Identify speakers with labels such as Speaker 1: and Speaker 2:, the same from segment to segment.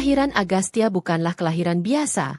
Speaker 1: Kelahiran Agastya bukanlah kelahiran biasa,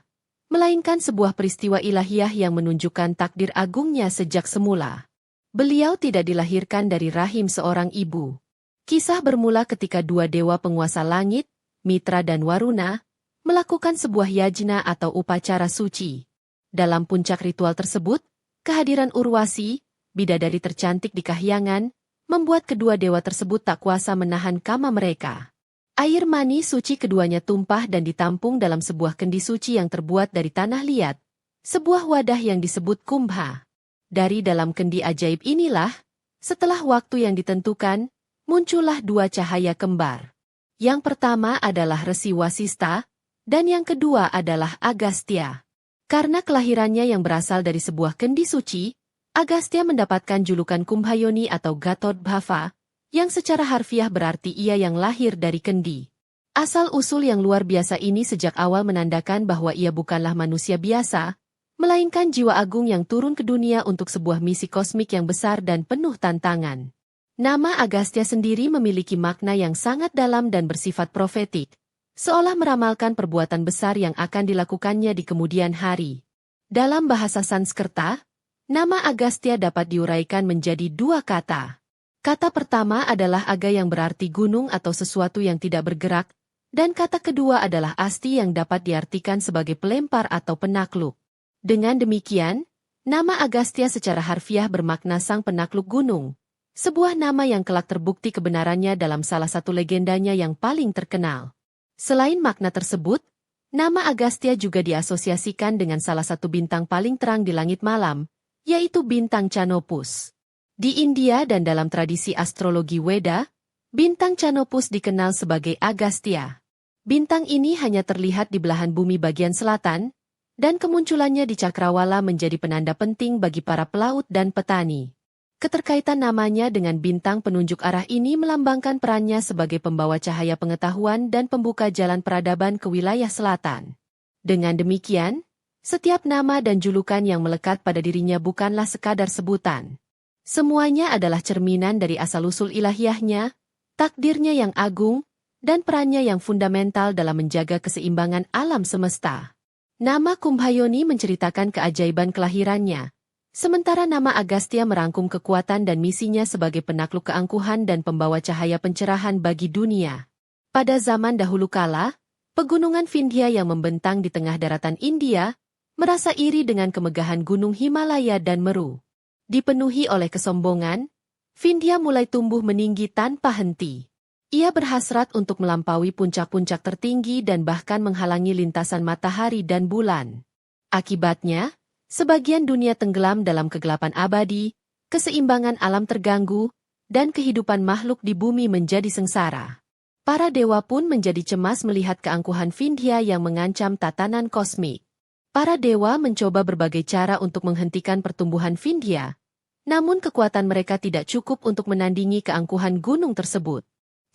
Speaker 1: melainkan sebuah peristiwa ilahiyah yang menunjukkan takdir agungnya sejak semula. Beliau tidak dilahirkan dari rahim seorang ibu. Kisah bermula ketika dua dewa penguasa langit, Mitra dan Waruna, melakukan sebuah yajna atau upacara suci. Dalam puncak ritual tersebut, kehadiran Urwasi, bidadari tercantik di kahyangan, membuat kedua dewa tersebut tak kuasa menahan kama mereka. Air mani suci keduanya tumpah dan ditampung dalam sebuah kendi suci yang terbuat dari tanah liat, sebuah wadah yang disebut kumbha. Dari dalam kendi ajaib inilah, setelah waktu yang ditentukan, muncullah dua cahaya kembar. Yang pertama adalah Resi Wasista, dan yang kedua adalah Agastya. Karena kelahirannya yang berasal dari sebuah kendi suci, Agastya mendapatkan julukan Kumbhayoni atau Gatotbhava, yang secara harfiah berarti ia yang lahir dari kendi. Asal-usul yang luar biasa ini sejak awal menandakan bahwa ia bukanlah manusia biasa, melainkan jiwa agung yang turun ke dunia untuk sebuah misi kosmik yang besar dan penuh tantangan. Nama Agastya sendiri memiliki makna yang sangat dalam dan bersifat profetik, seolah meramalkan perbuatan besar yang akan dilakukannya di kemudian hari. Dalam bahasa Sanskerta, nama Agastya dapat diuraikan menjadi dua kata. Kata pertama adalah aga yang berarti gunung atau sesuatu yang tidak bergerak, dan kata kedua adalah asti yang dapat diartikan sebagai pelempar atau penakluk. Dengan demikian, nama Agastya secara harfiah bermakna sang penakluk gunung, sebuah nama yang kelak terbukti kebenarannya dalam salah satu legendanya yang paling terkenal. Selain makna tersebut, nama Agastya juga diasosiasikan dengan salah satu bintang paling terang di langit malam, yaitu bintang Canopus. Di India dan dalam tradisi astrologi Weda, bintang Canopus dikenal sebagai Agastya. Bintang ini hanya terlihat di belahan bumi bagian selatan, dan kemunculannya di Cakrawala menjadi penanda penting bagi para pelaut dan petani. Keterkaitan namanya dengan bintang penunjuk arah ini melambangkan perannya sebagai pembawa cahaya pengetahuan dan pembuka jalan peradaban ke wilayah selatan. Dengan demikian, setiap nama dan julukan yang melekat pada dirinya bukanlah sekadar sebutan. Semuanya adalah cerminan dari asal-usul ilahiyahnya, takdirnya yang agung, dan perannya yang fundamental dalam menjaga keseimbangan alam semesta. Nama Kumbhayoni menceritakan keajaiban kelahirannya, sementara nama Agastya merangkum kekuatan dan misinya sebagai penakluk keangkuhan dan pembawa cahaya pencerahan bagi dunia. Pada zaman dahulu kala, pegunungan Vindhya yang membentang di tengah daratan India, merasa iri dengan kemegahan gunung Himalaya dan Meru. Dipenuhi oleh kesombongan, Vindhya mulai tumbuh meninggi tanpa henti. Ia berhasrat untuk melampaui puncak-puncak tertinggi dan bahkan menghalangi lintasan matahari dan bulan. Akibatnya, sebagian dunia tenggelam dalam kegelapan abadi, keseimbangan alam terganggu, dan kehidupan makhluk di bumi menjadi sengsara. Para dewa pun menjadi cemas melihat keangkuhan Vindhya yang mengancam tatanan kosmik. Para dewa mencoba berbagai cara untuk menghentikan pertumbuhan Vindhya, namun kekuatan mereka tidak cukup untuk menandingi keangkuhan gunung tersebut.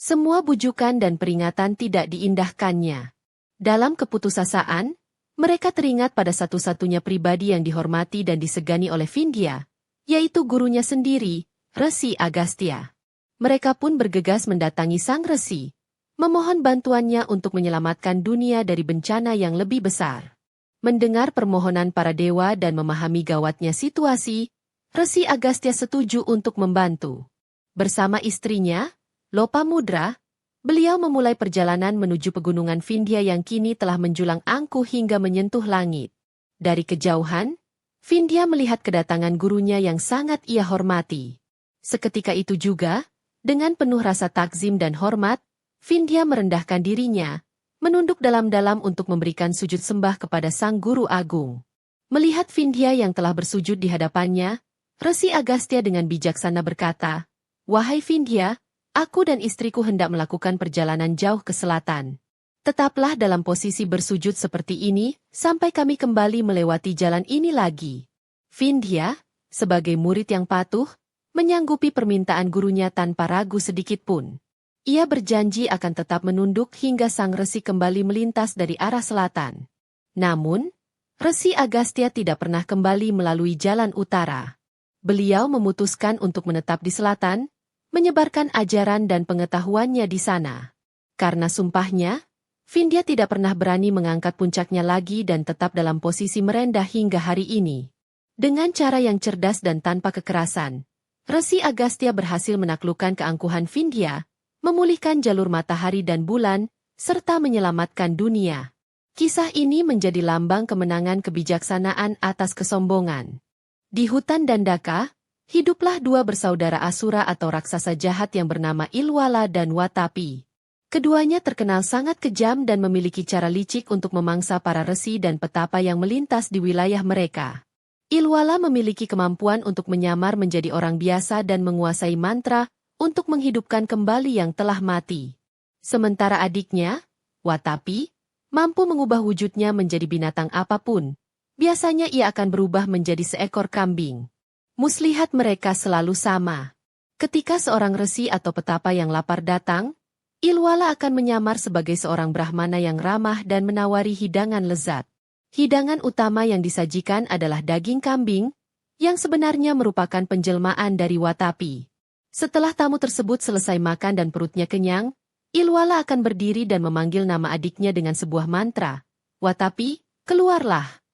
Speaker 1: Semua bujukan dan peringatan tidak diindahkannya. Dalam keputusasaan, mereka teringat pada satu-satunya pribadi yang dihormati dan disegani oleh Vindhya, yaitu gurunya sendiri, Resi Agastya. Mereka pun bergegas mendatangi sang resi, memohon bantuannya untuk menyelamatkan dunia dari bencana yang lebih besar. Mendengar permohonan para dewa dan memahami gawatnya situasi, Resi Agastya setuju untuk membantu. Bersama istrinya, Lopamudra, beliau memulai perjalanan menuju pegunungan Vindhya yang kini telah menjulang angkuh hingga menyentuh langit. Dari kejauhan, Vindhya melihat kedatangan gurunya yang sangat ia hormati. Seketika itu juga, dengan penuh rasa takzim dan hormat, Vindhya merendahkan dirinya, menunduk dalam-dalam untuk memberikan sujud sembah kepada sang guru agung. Melihat Vindhya yang telah bersujud di hadapannya, Resi Agastya dengan bijaksana berkata, "Wahai Vindhya, aku dan istriku hendak melakukan perjalanan jauh ke selatan. Tetaplah dalam posisi bersujud seperti ini, sampai kami kembali melewati jalan ini lagi." Vindhya, sebagai murid yang patuh, menyanggupi permintaan gurunya tanpa ragu sedikitpun. Ia berjanji akan tetap menunduk hingga sang resi kembali melintas dari arah selatan. Namun, Resi Agastya tidak pernah kembali melalui jalan utara. Beliau memutuskan untuk menetap di selatan, menyebarkan ajaran dan pengetahuannya di sana. Karena sumpahnya, Vindhya tidak pernah berani mengangkat puncaknya lagi dan tetap dalam posisi merendah hingga hari ini. Dengan cara yang cerdas dan tanpa kekerasan, Resi Agastya berhasil menaklukkan keangkuhan Vindhya, memulihkan jalur matahari dan bulan, serta menyelamatkan dunia. Kisah ini menjadi lambang kemenangan kebijaksanaan atas kesombongan. Di hutan Dandaka, hiduplah dua bersaudara Asura atau raksasa jahat yang bernama Ilwala dan Watapi. Keduanya terkenal sangat kejam dan memiliki cara licik untuk memangsa para resi dan petapa yang melintas di wilayah mereka. Ilwala memiliki kemampuan untuk menyamar menjadi orang biasa dan menguasai mantra untuk menghidupkan kembali yang telah mati. Sementara adiknya, Watapi, mampu mengubah wujudnya menjadi binatang apapun. Biasanya ia akan berubah menjadi seekor kambing. Muslihat mereka selalu sama. Ketika seorang resi atau petapa yang lapar datang, Ilwala akan menyamar sebagai seorang brahmana yang ramah dan menawari hidangan lezat. Hidangan utama yang disajikan adalah daging kambing, yang sebenarnya merupakan penjelmaan dari Watapi. Setelah tamu tersebut selesai makan dan perutnya kenyang, Ilwala akan berdiri dan memanggil nama adiknya dengan sebuah mantra. Watapi, keluarlah.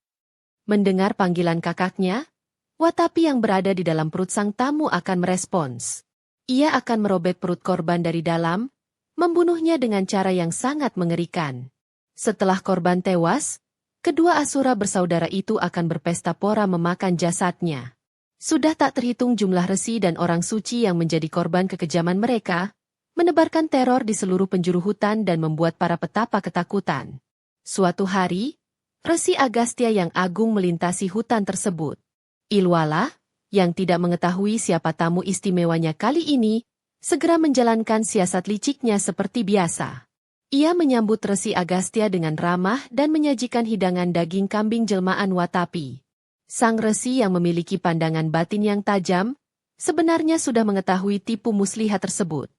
Speaker 1: Mendengar panggilan kakaknya, Watapi yang berada di dalam perut sang tamu akan merespons. Ia akan merobek perut korban dari dalam, membunuhnya dengan cara yang sangat mengerikan. Setelah korban tewas, kedua Asura bersaudara itu akan berpesta pora memakan jasadnya. Sudah tak terhitung jumlah resi dan orang suci yang menjadi korban kekejaman mereka, menebarkan teror di seluruh penjuru hutan dan membuat para petapa ketakutan. Suatu hari, Resi Agastya yang agung melintasi hutan tersebut. Ilwala, yang tidak mengetahui siapa tamu istimewanya kali ini, segera menjalankan siasat liciknya seperti biasa. Ia menyambut Resi Agastya dengan ramah dan menyajikan hidangan daging kambing jelmaan Watapi. Sang resi yang memiliki pandangan batin yang tajam, sebenarnya sudah mengetahui tipu muslihat tersebut.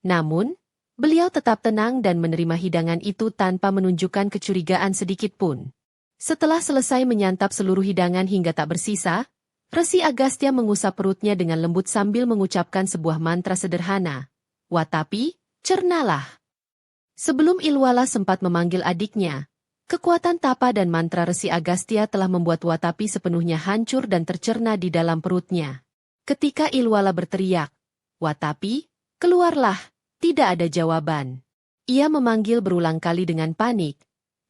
Speaker 1: Namun, beliau tetap tenang dan menerima hidangan itu tanpa menunjukkan kecurigaan sedikitpun. Setelah selesai menyantap seluruh hidangan hingga tak bersisa, Resi Agastya mengusap perutnya dengan lembut sambil mengucapkan sebuah mantra sederhana. Watapi, cernalah. Sebelum Ilwala sempat memanggil adiknya, kekuatan tapa dan mantra Resi Agastya telah membuat Watapi sepenuhnya hancur dan tercerna di dalam perutnya. Ketika Ilwala berteriak, Watapi, keluarlah, tidak ada jawaban. Ia memanggil berulang kali dengan panik,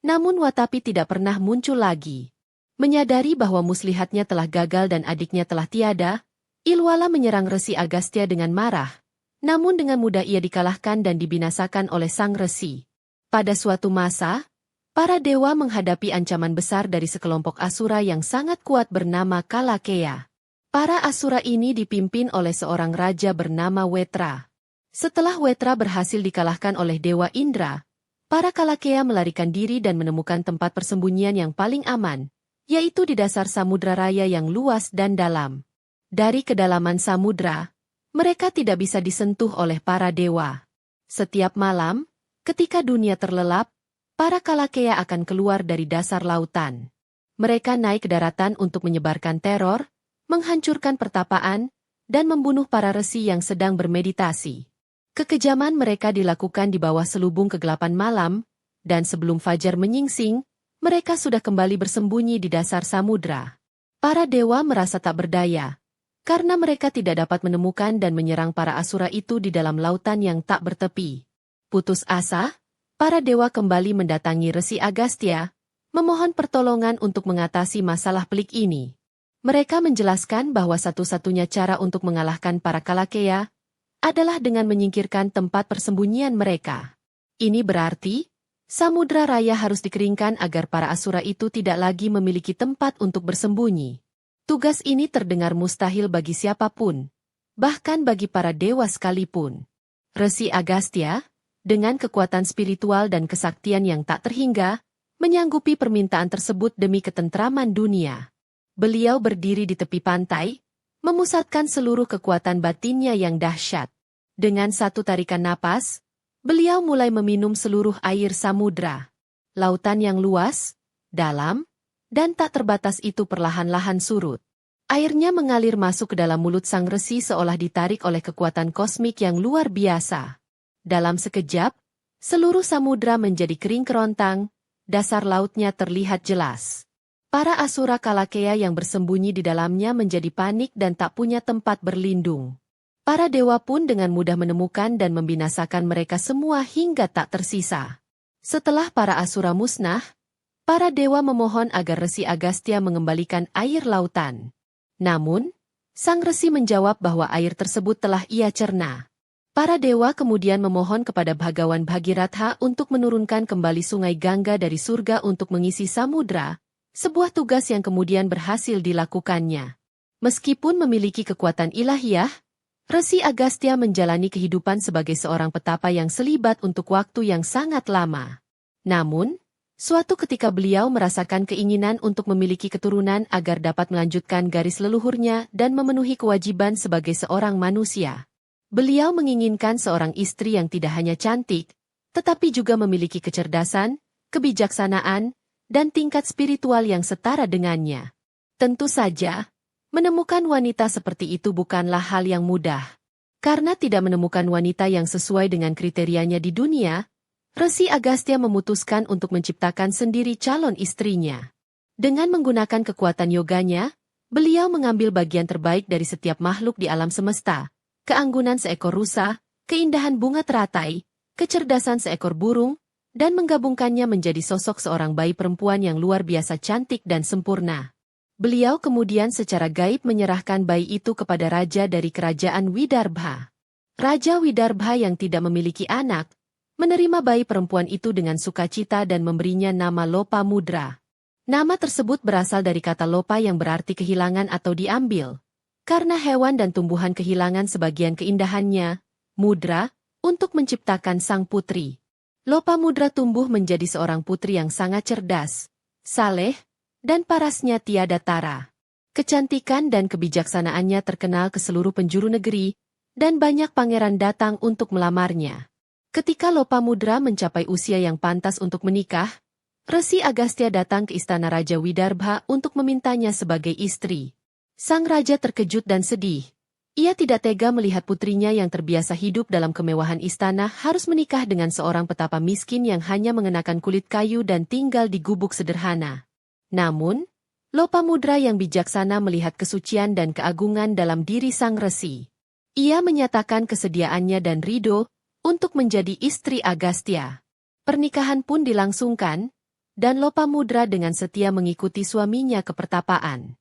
Speaker 1: namun Watapi tidak pernah muncul lagi. Menyadari bahwa muslihatnya telah gagal dan adiknya telah tiada, Ilwala menyerang Resi Agastya dengan marah. Namun dengan mudah ia dikalahkan dan dibinasakan oleh sang resi. Pada suatu masa, para dewa menghadapi ancaman besar dari sekelompok Asura yang sangat kuat bernama Kalakeya. Para Asura ini dipimpin oleh seorang raja bernama Wetra. Setelah Wetra berhasil dikalahkan oleh Dewa Indra, para Kalakeya melarikan diri dan menemukan tempat persembunyian yang paling aman, yaitu di dasar samudra raya yang luas dan dalam. Dari kedalaman samudra, mereka tidak bisa disentuh oleh para dewa. Setiap malam, ketika dunia terlelap, para Kalakeya akan keluar dari dasar lautan. Mereka naik ke daratan untuk menyebarkan teror, menghancurkan pertapaan, dan membunuh para resi yang sedang bermeditasi. Kekejaman mereka dilakukan di bawah selubung kegelapan malam, dan sebelum fajar menyingsing, mereka sudah kembali bersembunyi di dasar samudra. Para dewa merasa tak berdaya, karena mereka tidak dapat menemukan dan menyerang para Asura itu di dalam lautan yang tak bertepi. Putus asa, para dewa kembali mendatangi Resi Agastya, memohon pertolongan untuk mengatasi masalah pelik ini. Mereka menjelaskan bahwa satu-satunya cara untuk mengalahkan para Kalakeya adalah dengan menyingkirkan tempat persembunyian mereka. Ini berarti, samudra raya harus dikeringkan agar para Asura itu tidak lagi memiliki tempat untuk bersembunyi. Tugas ini terdengar mustahil bagi siapapun, bahkan bagi para dewa sekalipun. Resi Agastya, dengan kekuatan spiritual dan kesaktian yang tak terhingga, menyanggupi permintaan tersebut demi ketentraman dunia. Beliau berdiri di tepi pantai, memusatkan seluruh kekuatan batinnya yang dahsyat. Dengan satu tarikan napas, beliau mulai meminum seluruh air samudra. Lautan yang luas, dalam, dan tak terbatas itu perlahan-lahan surut. Airnya mengalir masuk ke dalam mulut sang resi seolah ditarik oleh kekuatan kosmik yang luar biasa. Dalam sekejap, Seluruh samudra menjadi kering kerontang, dasar lautnya terlihat jelas. Para asura Kalakea yang bersembunyi di dalamnya menjadi panik dan tak punya tempat berlindung. Para dewa pun dengan mudah menemukan dan membinasakan mereka semua hingga tak tersisa. Setelah para asura musnah, para dewa memohon agar Resi Agastya mengembalikan air lautan. Namun, sang resi menjawab bahwa air tersebut telah ia cerna. Para dewa kemudian memohon kepada Bhagawan Bhagiratha untuk menurunkan kembali sungai Gangga dari surga untuk mengisi samudra, sebuah tugas yang kemudian berhasil dilakukannya. Meskipun memiliki kekuatan ilahiyah, Resi Agastya menjalani kehidupan sebagai seorang petapa yang selibat untuk waktu yang sangat lama. Namun, suatu ketika beliau merasakan keinginan untuk memiliki keturunan agar dapat melanjutkan garis leluhurnya dan memenuhi kewajiban sebagai seorang manusia. Beliau menginginkan seorang istri yang tidak hanya cantik, tetapi juga memiliki kecerdasan, kebijaksanaan, dan tingkat spiritual yang setara dengannya. Tentu saja, menemukan wanita seperti itu bukanlah hal yang mudah. Karena tidak menemukan wanita yang sesuai dengan kriterianya di dunia, Resi Agastya memutuskan untuk menciptakan sendiri calon istrinya. Dengan menggunakan kekuatan yoganya, beliau mengambil bagian terbaik dari setiap makhluk di alam semesta, keanggunan seekor rusa, keindahan bunga teratai, kecerdasan seekor burung, dan menggabungkannya menjadi sosok seorang bayi perempuan yang luar biasa cantik dan sempurna. Beliau kemudian secara gaib menyerahkan bayi itu kepada raja dari kerajaan Widarbha. Raja Widarbha yang tidak memiliki anak, menerima bayi perempuan itu dengan sukacita dan memberinya nama Lopamudra. Nama tersebut berasal dari kata lopa yang berarti kehilangan atau diambil. Karena hewan dan tumbuhan kehilangan sebagian keindahannya, mudra, untuk menciptakan sang putri. Lopamudra tumbuh menjadi seorang putri yang sangat cerdas, saleh, dan parasnya tiada tara. Kecantikan dan kebijaksanaannya terkenal ke seluruh penjuru negeri, dan banyak pangeran datang untuk melamarnya. Ketika Lopamudra mencapai usia yang pantas untuk menikah, Resi Agastya datang ke istana Raja Widarbha untuk memintanya sebagai istri. Sang raja terkejut dan sedih. Ia tidak tega melihat putrinya yang terbiasa hidup dalam kemewahan istana harus menikah dengan seorang petapa miskin yang hanya mengenakan kulit kayu dan tinggal di gubuk sederhana. Namun, Lopamudra yang bijaksana melihat kesucian dan keagungan dalam diri sang resi. Ia menyatakan kesediaannya dan ridho untuk menjadi istri Agastya. Pernikahan pun dilangsungkan, dan Lopamudra dengan setia mengikuti suaminya ke pertapaan.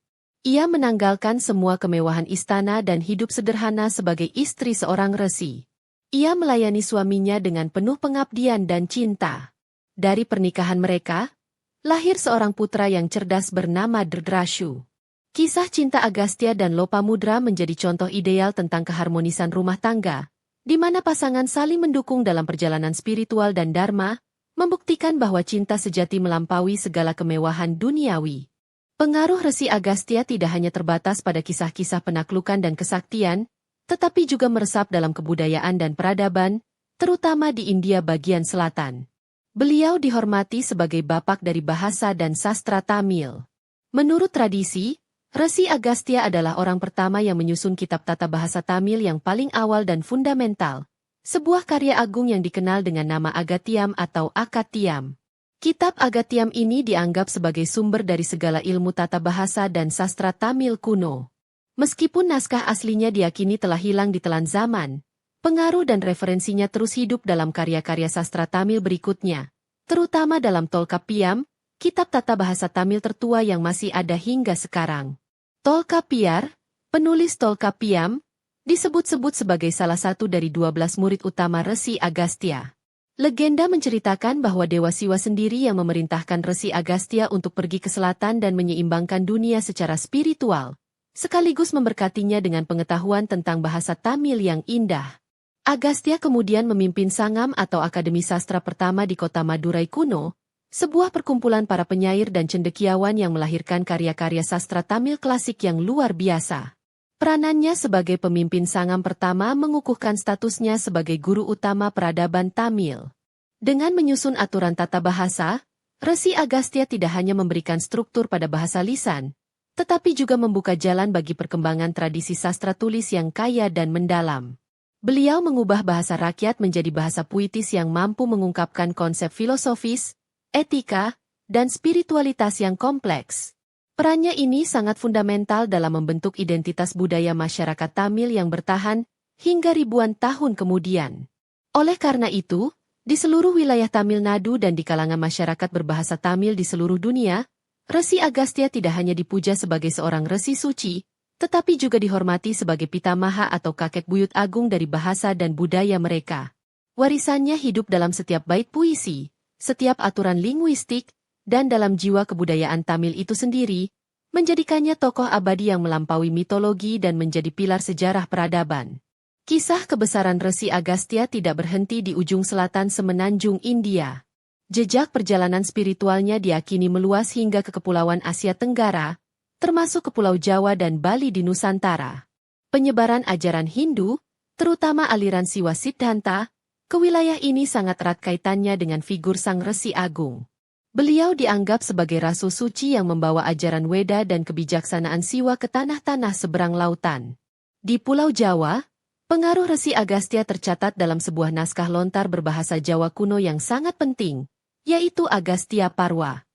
Speaker 1: Ia menanggalkan semua kemewahan istana dan hidup sederhana sebagai istri seorang resi. Ia melayani suaminya dengan penuh pengabdian dan cinta. Dari pernikahan mereka, lahir seorang putra yang cerdas bernama Drdrashu. Kisah cinta Agastya dan Lopamudra menjadi contoh ideal tentang keharmonisan rumah tangga, di mana pasangan saling mendukung dalam perjalanan spiritual dan dharma, membuktikan bahwa cinta sejati melampaui segala kemewahan duniawi. Pengaruh Resi Agastya tidak hanya terbatas pada kisah-kisah penaklukan dan kesaktian, tetapi juga meresap dalam kebudayaan dan peradaban, terutama di India bagian selatan. Beliau dihormati sebagai bapak dari bahasa dan sastra Tamil. Menurut tradisi, Resi Agastya adalah orang pertama yang menyusun kitab tata bahasa Tamil yang paling awal dan fundamental, sebuah karya agung yang dikenal dengan nama Agatiyam atau Akatiyam. Kitab Agatiyam ini dianggap sebagai sumber dari segala ilmu tata bahasa dan sastra Tamil kuno. Meskipun naskah aslinya diyakini telah hilang di telan zaman, pengaruh dan referensinya terus hidup dalam karya-karya sastra Tamil berikutnya, terutama dalam Tolkappiyam, kitab tata bahasa Tamil tertua yang masih ada hingga sekarang. Tolkappiyar, penulis Tolkappiyam, disebut-sebut sebagai salah satu dari 12 murid utama Resi Agastya. Legenda menceritakan bahwa Dewa Siwa sendiri yang memerintahkan Resi Agastya untuk pergi ke selatan dan menyeimbangkan dunia secara spiritual, sekaligus memberkatinya dengan pengetahuan tentang bahasa Tamil yang indah. Agastya kemudian memimpin Sangam atau Akademi Sastra pertama di kota Madurai kuno, sebuah perkumpulan para penyair dan cendekiawan yang melahirkan karya-karya sastra Tamil klasik yang luar biasa. Peranannya sebagai pemimpin Sangam pertama mengukuhkan statusnya sebagai guru utama peradaban Tamil. Dengan menyusun aturan tata bahasa, Resi Agastya tidak hanya memberikan struktur pada bahasa lisan, tetapi juga membuka jalan bagi perkembangan tradisi sastra tulis yang kaya dan mendalam. Beliau mengubah bahasa rakyat menjadi bahasa puitis yang mampu mengungkapkan konsep filosofis, etika, dan spiritualitas yang kompleks. Perannya ini sangat fundamental dalam membentuk identitas budaya masyarakat Tamil yang bertahan hingga ribuan tahun kemudian. Oleh karena itu, di seluruh wilayah Tamil Nadu dan di kalangan masyarakat berbahasa Tamil di seluruh dunia, Resi Agastya tidak hanya dipuja sebagai seorang resi suci, tetapi juga dihormati sebagai pitamaha atau kakek buyut agung dari bahasa dan budaya mereka. Warisannya hidup dalam setiap bait puisi, setiap aturan linguistik, dan dalam jiwa kebudayaan Tamil itu sendiri, menjadikannya tokoh abadi yang melampaui mitologi dan menjadi pilar sejarah peradaban. Kisah kebesaran Resi Agastya tidak berhenti di ujung selatan semenanjung India. Jejak perjalanan spiritualnya diyakini meluas hingga ke Kepulauan Asia Tenggara, termasuk ke Pulau Jawa dan Bali di Nusantara. Penyebaran ajaran Hindu, terutama aliran Siwa Siddhanta, ke wilayah ini sangat erat kaitannya dengan figur Sang Resi Agung. Beliau dianggap sebagai rasul suci yang membawa ajaran Weda dan kebijaksanaan Siwa ke tanah-tanah seberang lautan. Di Pulau Jawa, pengaruh Resi Agastya tercatat dalam sebuah naskah lontar berbahasa Jawa kuno yang sangat penting, yaitu Agastya Parwa.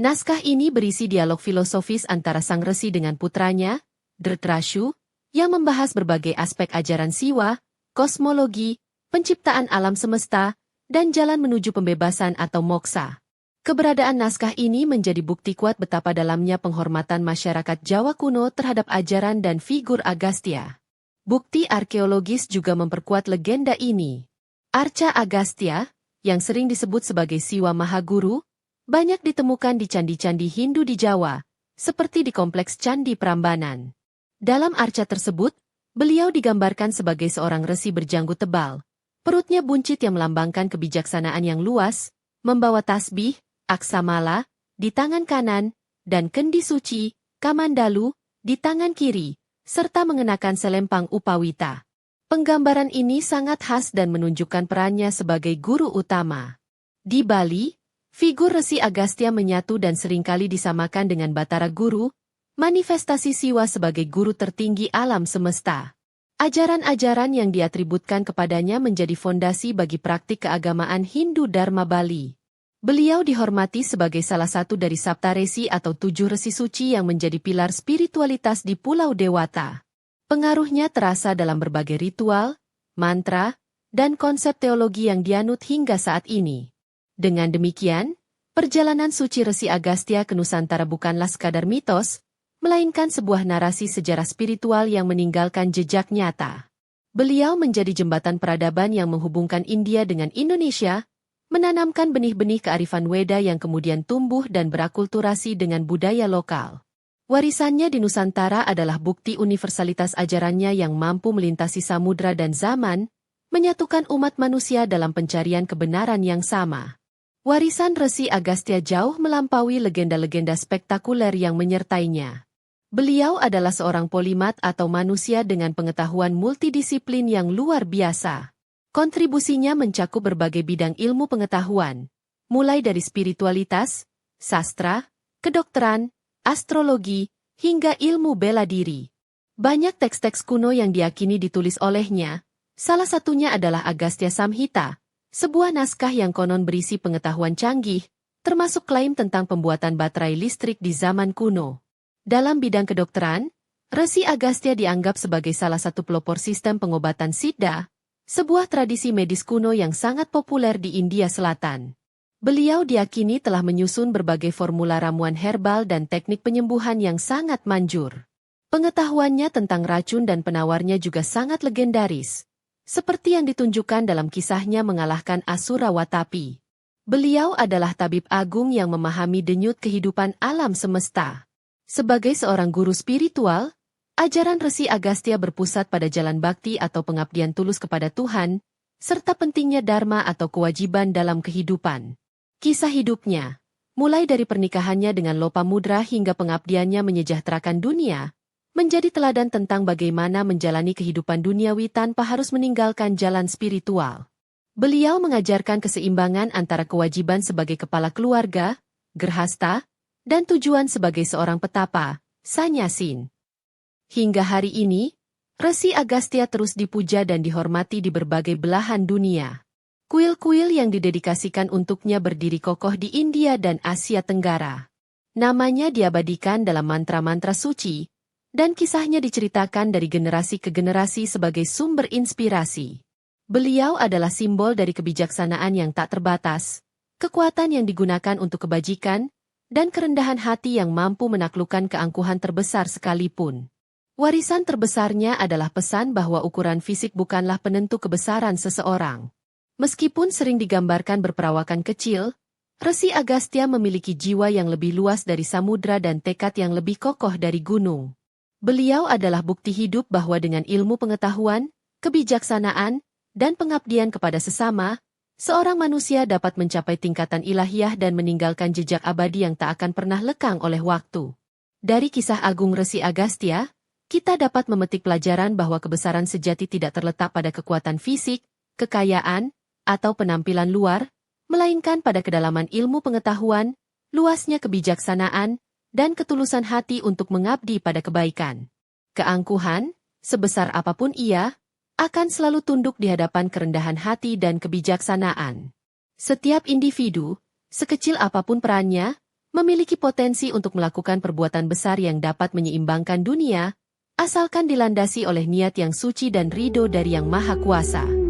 Speaker 1: Naskah ini berisi dialog filosofis antara sang resi dengan putranya, Dhritarashtra, yang membahas berbagai aspek ajaran Siwa, kosmologi, penciptaan alam semesta, dan jalan menuju pembebasan atau moksa. Keberadaan naskah ini menjadi bukti kuat betapa dalamnya penghormatan masyarakat Jawa kuno terhadap ajaran dan figur Agastya. Bukti arkeologis juga memperkuat legenda ini. Arca Agastya, yang sering disebut sebagai Siwa Mahaguru, banyak ditemukan di candi-candi Hindu di Jawa, seperti di kompleks Candi Prambanan. Dalam arca tersebut, beliau digambarkan sebagai seorang resi berjanggut tebal, perutnya buncit yang melambangkan kebijaksanaan yang luas, membawa tasbih, aksamala, di tangan kanan, dan kendi suci, kamandalu, di tangan kiri, serta mengenakan selempang upawita. Penggambaran ini sangat khas dan menunjukkan perannya sebagai guru utama. Di Bali, figur Resi Agastya menyatu dan seringkali disamakan dengan Batara Guru, manifestasi Siwa sebagai guru tertinggi alam semesta. Ajaran-ajaran yang diatributkan kepadanya menjadi fondasi bagi praktik keagamaan Hindu Dharma Bali. Beliau dihormati sebagai salah satu dari Saptaresi atau 7 resi suci yang menjadi pilar spiritualitas di Pulau Dewata. Pengaruhnya terasa dalam berbagai ritual, mantra, dan konsep teologi yang dianut hingga saat ini. Dengan demikian, perjalanan suci Resi Agastya ke Nusantara bukanlah sekadar mitos, melainkan sebuah narasi sejarah spiritual yang meninggalkan jejak nyata. Beliau menjadi jembatan peradaban yang menghubungkan India dengan Indonesia, menanamkan benih-benih kearifan Weda yang kemudian tumbuh dan berakulturasi dengan budaya lokal. Warisannya di Nusantara adalah bukti universalitas ajarannya yang mampu melintasi samudra dan zaman, menyatukan umat manusia dalam pencarian kebenaran yang sama. Warisan Resi Agastya jauh melampaui legenda-legenda spektakuler yang menyertainya. Beliau adalah seorang polimat atau manusia dengan pengetahuan multidisiplin yang luar biasa. Kontribusinya mencakup berbagai bidang ilmu pengetahuan, mulai dari spiritualitas, sastra, kedokteran, astrologi, hingga ilmu bela diri. Banyak teks-teks kuno yang diyakini ditulis olehnya, salah satunya adalah Agastya Samhita, sebuah naskah yang konon berisi pengetahuan canggih, termasuk klaim tentang pembuatan baterai listrik di zaman kuno. Dalam bidang kedokteran, Resi Agastya dianggap sebagai salah satu pelopor sistem pengobatan Siddha, sebuah tradisi medis kuno yang sangat populer di India Selatan. Beliau diyakini telah menyusun berbagai formula ramuan herbal dan teknik penyembuhan yang sangat manjur. Pengetahuannya tentang racun dan penawarnya juga sangat legendaris, seperti yang ditunjukkan dalam kisahnya mengalahkan Asura Watapi. Beliau adalah tabib agung yang memahami denyut kehidupan alam semesta. Sebagai seorang guru spiritual, ajaran Resi Agastya berpusat pada jalan bakti atau pengabdian tulus kepada Tuhan, serta pentingnya dharma atau kewajiban dalam kehidupan. Kisah hidupnya, mulai dari pernikahannya dengan Lopamudra hingga pengabdiannya menyejahterakan dunia, menjadi teladan tentang bagaimana menjalani kehidupan duniawi tanpa harus meninggalkan jalan spiritual. Beliau mengajarkan keseimbangan antara kewajiban sebagai kepala keluarga, gerhasta, dan tujuan sebagai seorang petapa, sannyasin. Hingga hari ini, Resi Agastya terus dipuja dan dihormati di berbagai belahan dunia. Kuil-kuil yang didedikasikan untuknya berdiri kokoh di India dan Asia Tenggara. Namanya diabadikan dalam mantra-mantra suci, dan kisahnya diceritakan dari generasi ke generasi sebagai sumber inspirasi. Beliau adalah simbol dari kebijaksanaan yang tak terbatas, kekuatan yang digunakan untuk kebajikan, dan kerendahan hati yang mampu menaklukkan keangkuhan terbesar sekalipun. Warisan terbesarnya adalah pesan bahwa ukuran fisik bukanlah penentu kebesaran seseorang. Meskipun sering digambarkan berperawakan kecil, Resi Agastya memiliki jiwa yang lebih luas dari samudra dan tekad yang lebih kokoh dari gunung. Beliau adalah bukti hidup bahwa dengan ilmu pengetahuan, kebijaksanaan, dan pengabdian kepada sesama, seorang manusia dapat mencapai tingkatan ilahiyah dan meninggalkan jejak abadi yang tak akan pernah lekang oleh waktu. Dari kisah agung Resi Agastya, kita dapat memetik pelajaran bahwa kebesaran sejati tidak terletak pada kekuatan fisik, kekayaan, atau penampilan luar, melainkan pada kedalaman ilmu pengetahuan, luasnya kebijaksanaan, dan ketulusan hati untuk mengabdi pada kebaikan. Keangkuhan, sebesar apapun ia, akan selalu tunduk di hadapan kerendahan hati dan kebijaksanaan. Setiap individu, sekecil apapun perannya, memiliki potensi untuk melakukan perbuatan besar yang dapat menyeimbangkan dunia, asalkan dilandasi oleh niat yang suci dan ridho dari Yang Maha Kuasa.